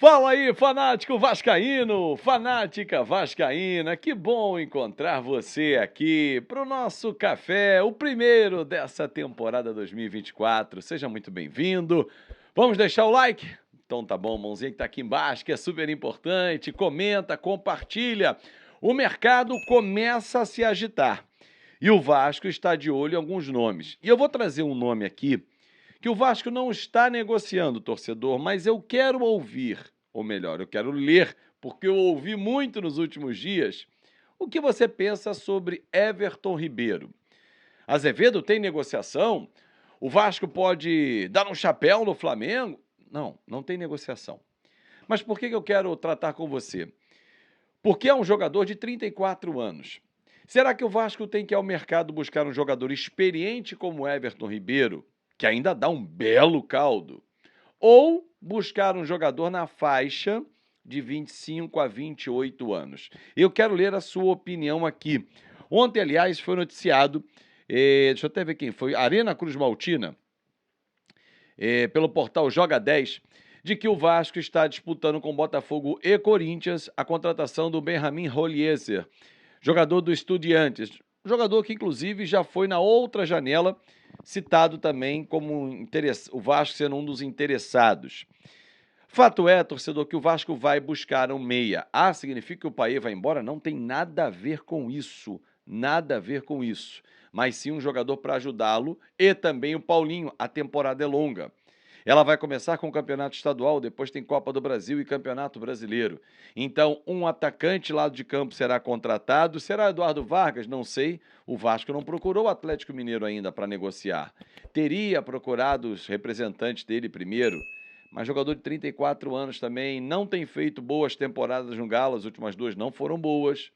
Fala aí, fanático vascaíno, fanática vascaína, que bom encontrar você aqui para o nosso café, o primeiro dessa temporada 2024. Seja muito bem-vindo. Vamos deixar o like? Então tá bom, mãozinha que tá aqui embaixo, que é super importante. Comenta, compartilha. O mercado começa a se agitar e o Vasco está de olho em alguns nomes. E eu vou trazer um nome aqui que o Vasco não está negociando, torcedor, mas eu quero ouvir, ou melhor, eu quero ler, porque eu ouvi muito nos últimos dias, o que você pensa sobre Everton Ribeiro. Azevedo tem negociação? O Vasco pode dar um chapéu no Flamengo? Não, não tem negociação. Mas por que eu quero tratar com você? Porque é um jogador de 34 anos. Será que o Vasco tem que ir ao mercado buscar um jogador experiente como Everton Ribeiro, que ainda dá um belo caldo, ou buscar um jogador na faixa de 25 a 28 anos? Eu quero ler a sua opinião aqui. Ontem, aliás, foi noticiado, deixa eu até ver quem foi, Arena Cruz Maltina, pelo portal Joga 10, de que o Vasco está disputando com Botafogo e Corinthians a contratação do Benjamin Roliezer, jogador do Estudiantes, jogador que inclusive já foi na outra janela citado também como o Vasco sendo um dos interessados. Fato é, torcedor, que o Vasco vai buscar um meia. Ah, significa que o Paê vai embora? Não tem nada a ver com isso. Nada a ver com isso. Mas sim um jogador para ajudá-lo e também o Paulinho. A temporada é longa. Ela vai começar com o Campeonato Estadual, depois tem Copa do Brasil e Campeonato Brasileiro. Então, um atacante lado de campo será contratado. Será Eduardo Vargas? Não sei. O Vasco não procurou o Atlético Mineiro ainda para negociar. Teria procurado os representantes dele primeiro, mas jogador de 34 anos também, não tem feito boas temporadas no Galo, as últimas duas não foram boas.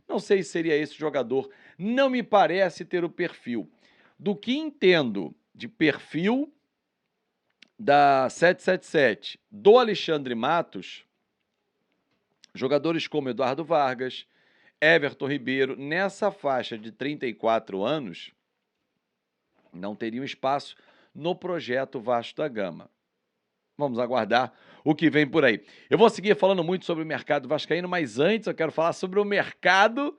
Não sei se seria esse jogador. Não me parece ter o perfil. Do que entendo de perfil da 777, do Alexandre Matos, jogadores como Eduardo Vargas, Everton Ribeiro, nessa faixa de 34 anos, não teriam espaço no projeto Vasco da Gama. Vamos aguardar o que vem por aí. Eu vou seguir falando muito sobre o mercado vascaíno, mas antes eu quero falar sobre o mercado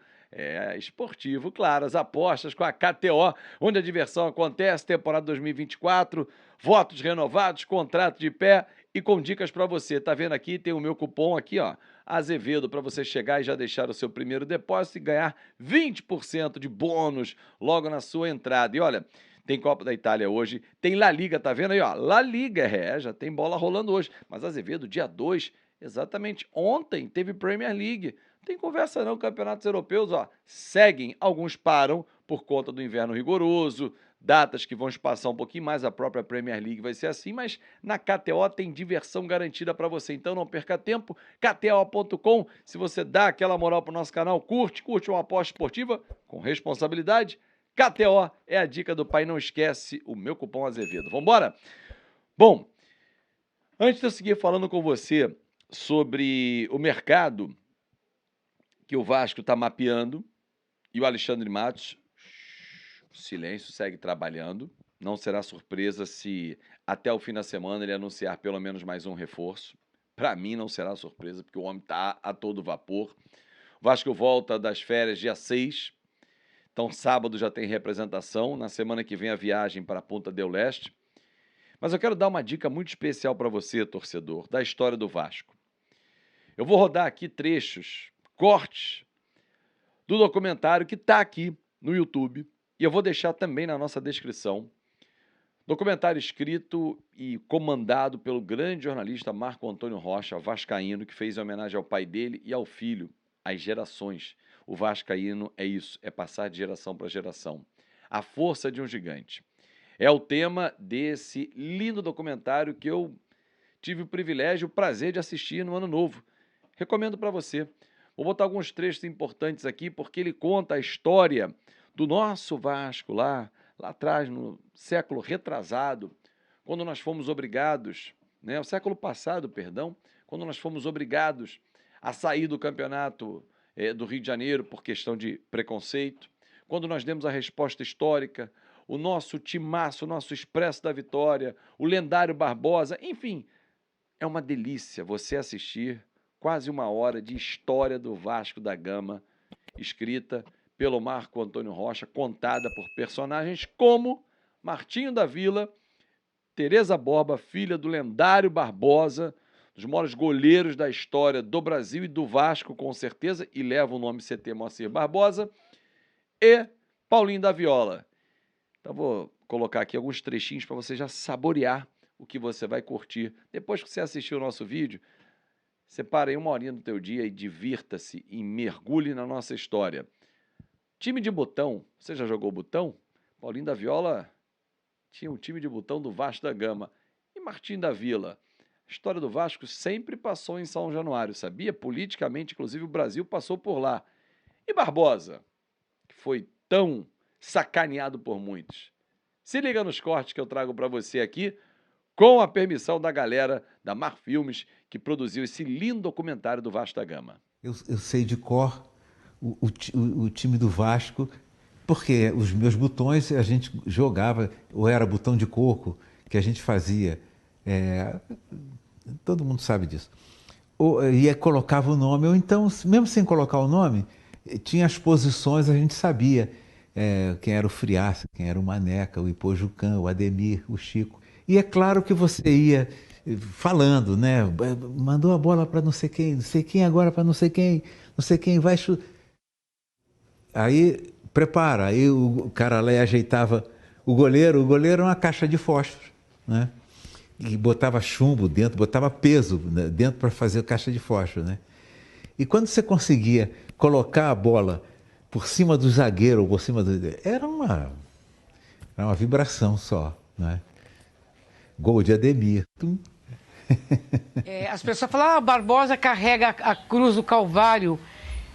esportivo, claro, as apostas com a KTO, onde a diversão acontece, temporada 2024, votos renovados, contrato de pé e com dicas para você. Tá vendo aqui, tem o meu cupom aqui, ó, Azevedo, para você chegar e já deixar o seu primeiro depósito e ganhar 20% de bônus logo na sua entrada. E olha, tem Copa da Itália hoje, tem La Liga, tá vendo aí, ó? La Liga, já tem bola rolando hoje. Mas Azevedo, dia 2, exatamente ontem, teve Premier League. Não tem conversa não, campeonatos europeus, ó, seguem, alguns param por conta do inverno rigoroso, datas que vão espaçar um pouquinho mais, a própria Premier League vai ser assim, mas na KTO tem diversão garantida para você, então não perca tempo, KTO.com, se você dá aquela moral pro nosso canal, curte uma aposta esportiva com responsabilidade, KTO é a dica do pai, não esquece o meu cupom Azevedo. Vambora? Bom, antes de eu seguir falando com você sobre o mercado que o Vasco está mapeando e o Alexandre Matos, silêncio, segue trabalhando. Não será surpresa se até o fim da semana ele anunciar pelo menos mais um reforço. Para mim não será surpresa, porque o homem está a todo vapor. O Vasco volta das férias dia 6. Então, sábado já tem representação. Na semana que vem, a viagem para a Punta del Leste. Mas eu quero dar uma dica muito especial para você, torcedor, da história do Vasco. Eu vou rodar aqui trechos, cortes, do documentário que está aqui no YouTube. E eu vou deixar também na nossa descrição. Documentário escrito e comandado pelo grande jornalista Marco Antônio Rocha, vascaíno, que fez homenagem ao pai dele e ao filho, às gerações. O vascaíno é isso, é passar de geração para geração. A força de um gigante. É o tema desse lindo documentário que eu tive o privilégio, o prazer de assistir no Ano Novo. Recomendo para você. Vou botar alguns trechos importantes aqui, porque ele conta a história do nosso Vasco lá atrás, no século retrasado, quando nós fomos obrigados, o século passado, perdão, quando nós fomos obrigados a sair do campeonato do Rio de Janeiro por questão de preconceito, quando nós demos a resposta histórica, o nosso timaço, o nosso Expresso da Vitória, o lendário Barbosa, enfim, É uma delícia você assistir quase 1 hora de história do Vasco da Gama, escrita pelo Marco Antônio Rocha, contada por personagens como Martinho da Vila, Tereza Borba, filha do lendário Barbosa, dos maiores goleiros da história do Brasil e do Vasco, com certeza, e leva o nome CT Moacir Barbosa, e Paulinho da Viola. Então vou colocar aqui alguns trechinhos para você já saborear o que você vai curtir. Depois que você assistir o nosso vídeo, separe aí 1 horinha do teu dia e divirta-se e mergulhe na nossa história. Time de botão, você já jogou botão? Paulinho da Viola tinha um time de botão do Vasco da Gama. E Martim da Vila? A história do Vasco sempre passou em São Januário, sabia? Politicamente, inclusive, o Brasil passou por lá. E Barbosa, que foi tão sacaneado por muitos. Se liga nos cortes que eu trago para você aqui, com a permissão da galera da Mar Filmes, que produziu esse lindo documentário do Vasco da Gama. Eu sei de cor o time do Vasco, porque os meus botões a gente jogava, ou era botão de coco, que a gente fazia, todo mundo sabe disso. E colocava o nome, ou então, mesmo sem colocar o nome, tinha as posições, a gente sabia quem era o Friaça, quem era o Maneca, o Ipojucan, o Ademir, o Chico. E é claro que você ia falando, né? Mandou a bola para não sei quem agora para não sei quem vai chutar. Aí prepara, aí o cara lá ajeitava o goleiro era uma caixa de fósforo, né? E botava chumbo dentro, botava peso dentro para fazer a caixa de fósforo, né? E quando você conseguia colocar a bola por cima do zagueiro ou por cima do... Era uma vibração só, né? Gol de Ademir. As pessoas falam, Barbosa carrega a cruz do Calvário.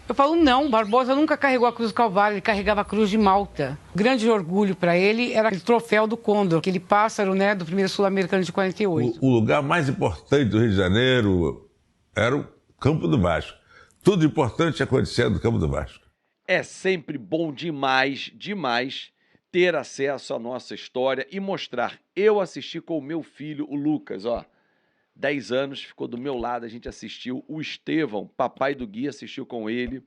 Eu falo, não, Barbosa nunca carregou a cruz do Calvário, ele carregava a cruz de Malta. O grande orgulho para ele era o troféu do Condor, aquele pássaro, né, do primeiro Sul-Americano de 48. O lugar mais importante do Rio de Janeiro era o Campo do Vasco. Tudo importante acontecia no Campo do Vasco. É sempre bom demais, demais, ter acesso à nossa história e mostrar. Eu assisti com o meu filho, o Lucas, 10 anos, ficou do meu lado, a gente assistiu. O Estevão, papai do Gui, assistiu com ele,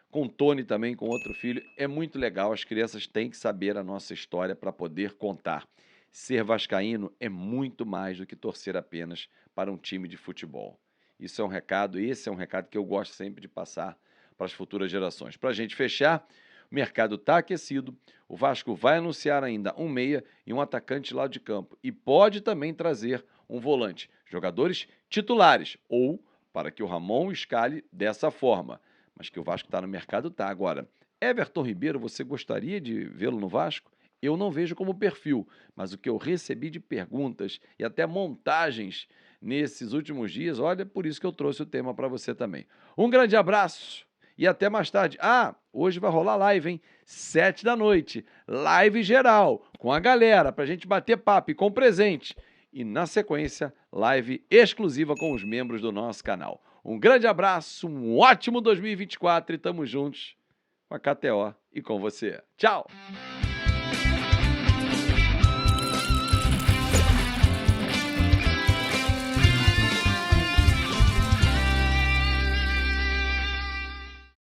com o Tony também, com outro filho. É muito legal, as crianças têm que saber a nossa história para poder contar. Ser vascaíno é muito mais do que torcer apenas para um time de futebol. Isso é um recado, esse é um recado que eu gosto sempre de passar para as futuras gerações. Para a gente fechar, o mercado está aquecido, o Vasco vai anunciar ainda um meia e um atacante lá de campo. E pode também trazer um volante. Jogadores titulares, ou para que o Ramon escale dessa forma. Mas que o Vasco está no mercado, tá. Agora, Everton Ribeiro, você gostaria de vê-lo no Vasco? Eu não vejo como perfil, mas o que eu recebi de perguntas e até montagens nesses últimos dias, olha, por isso que eu trouxe o tema para você também. Um grande abraço e até mais tarde. Hoje vai rolar live, hein? 7 da noite, live geral, com a galera, para a gente bater papo e com presente. E na sequência, live exclusiva com os membros do nosso canal. Um grande abraço, um ótimo 2024 e tamo juntos com a KTO e com você. Tchau!